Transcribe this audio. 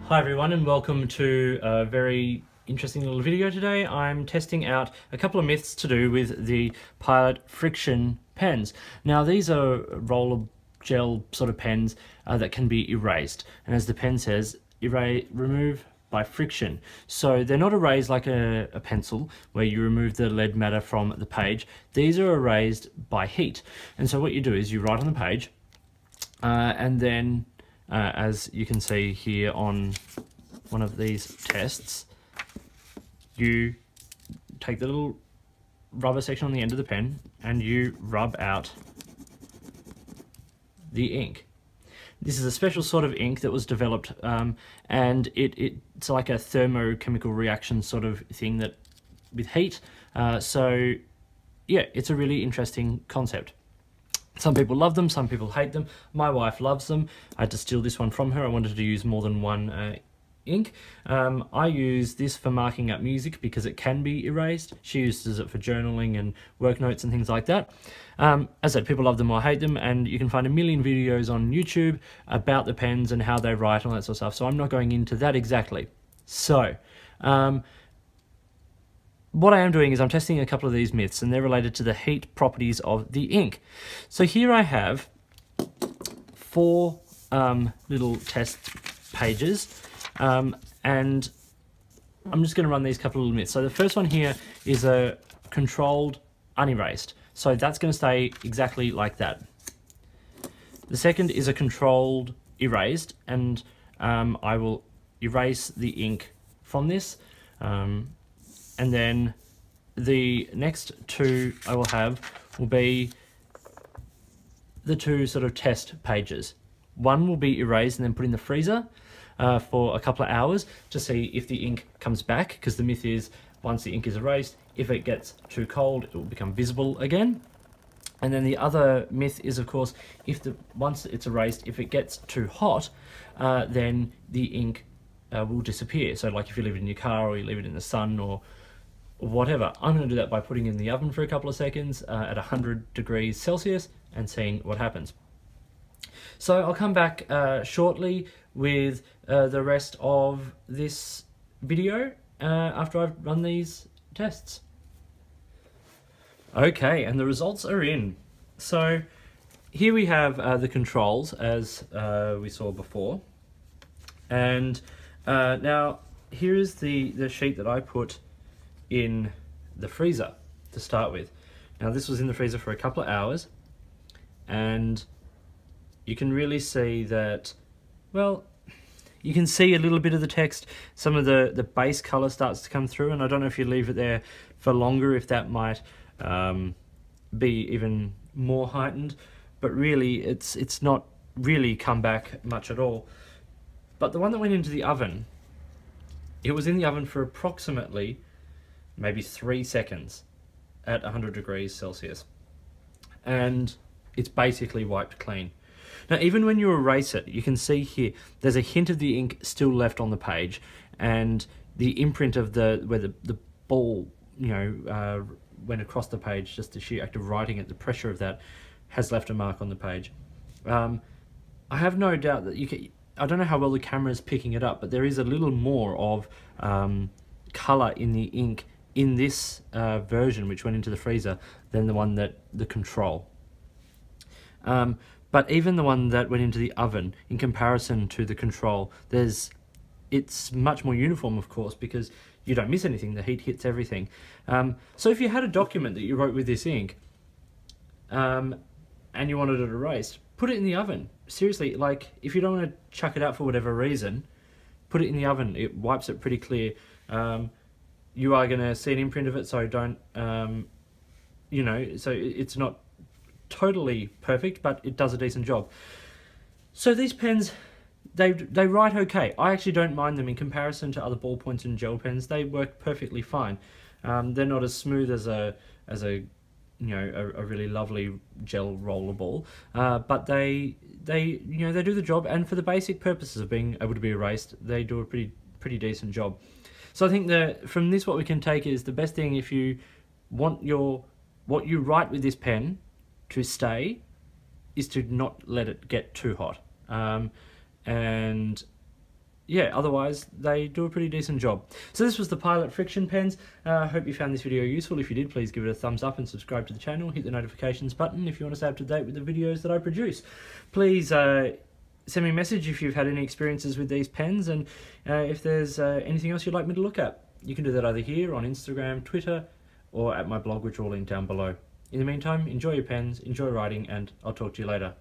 Hi everyone and welcome to a very interesting little video today. I'm testing out a couple of myths to do with the Pilot Frixion pens. Now these are roller gel sort of pens that can be erased, and as the pen says, remove by friction. So they're not erased like a pencil where you remove the lead matter from the page. These are erased by heat, and so what you do is you write on the page and then as you can see here on one of these tests, you take the little rubber section on the end of the pen and you rub out the ink. This is a special sort of ink that was developed and it's like a thermochemical reaction sort of thing that with heat. So yeah, it's a really interesting concept. Some people love them, some people hate them. My wife loves them. I had to steal this one from her. I wanted to use more than one ink. I use this for marking up music because it can be erased. She uses it for journaling and work notes and things like that. As I said, people love them or hate them, and you can find a million videos on YouTube about the pens and how they write and all that sort of stuff, so I'm not going into that exactly. So, what I am doing is I'm testing a couple of these myths, and they're related to the heat properties of the ink. So here I have 4 little test pages, and I'm just going to run these couple of little myths. So the first one here is a controlled unerased. So that's going to stay exactly like that. The second is a controlled erased, and I will erase the ink from this. And then the next 2 I will have will be the 2 sort of test pages. One will be erased and then put in the freezer for a couple of hours to see if the ink comes back, because the myth is once the ink is erased, if it gets too cold, it will become visible again. And then the other myth is, of course, once it's erased, if it gets too hot, then the ink will disappear. So like if you leave it in your car or you leave it in the sun or whatever. I'm going to do that by putting it in the oven for a couple of seconds at 100 degrees Celsius and seeing what happens. So I'll come back shortly with the rest of this video after I've run these tests. Okay, and the results are in. So here we have the controls as we saw before, and now here is the sheet that I put in the freezer to start with. Now this was in the freezer for a couple of hours, and you can really see that, well, you can see a little bit of the text. Some of the base color starts to come through, and I don't know if you leave it there for longer if that might be even more heightened, but really it's not really come back much at all. But the one that went into the oven, it was in the oven for approximately maybe 3 seconds at 100 degrees Celsius, and it's basically wiped clean. Now even when you erase it, you can see here there's a hint of the ink still left on the page, and the imprint of where the ball, you know, went across the page, just the sheer act of writing it, the pressure of that has left a mark on the page. I have no doubt that I don't know how well the camera is picking it up, but there is a little more of color in the ink in this version which went into the freezer than the control. But even the one that went into the oven, in comparison to the control, it's much more uniform, of course, because you don't miss anything. The heat hits everything. So if you had a document that you wrote with this ink and you wanted it erased, put it in the oven. Seriously, like if you don't want to chuck it out for whatever reason, put it in the oven. It wipes it pretty clear. You are going to see an imprint of it, so don't, you know, so it's not totally perfect, but it does a decent job. So these pens, they write okay. I actually don't mind them in comparison to other ballpoints and gel pens. They work perfectly fine. They're not as smooth as a you know, a really lovely gel roller ball, but they you know, they do the job, and for the basic purposes of being able to be erased, they do a pretty decent job. So I think that from this, what we can take is the best thing, if you want what you write with this pen to stay, is to not let it get too hot. And yeah, otherwise they do a pretty decent job. So this was the Pilot Frixion pens. I hope you found this video useful. If you did, please give it a thumbs up and subscribe to the channel. Hit the notifications button if you want to stay up to date with the videos that I produce. Please send me a message if you've had any experiences with these pens, and if there's anything else you'd like me to look at. You can do that either here, on Instagram, Twitter, or at my blog, which are all linked down below. In the meantime, enjoy your pens, enjoy writing, and I'll talk to you later.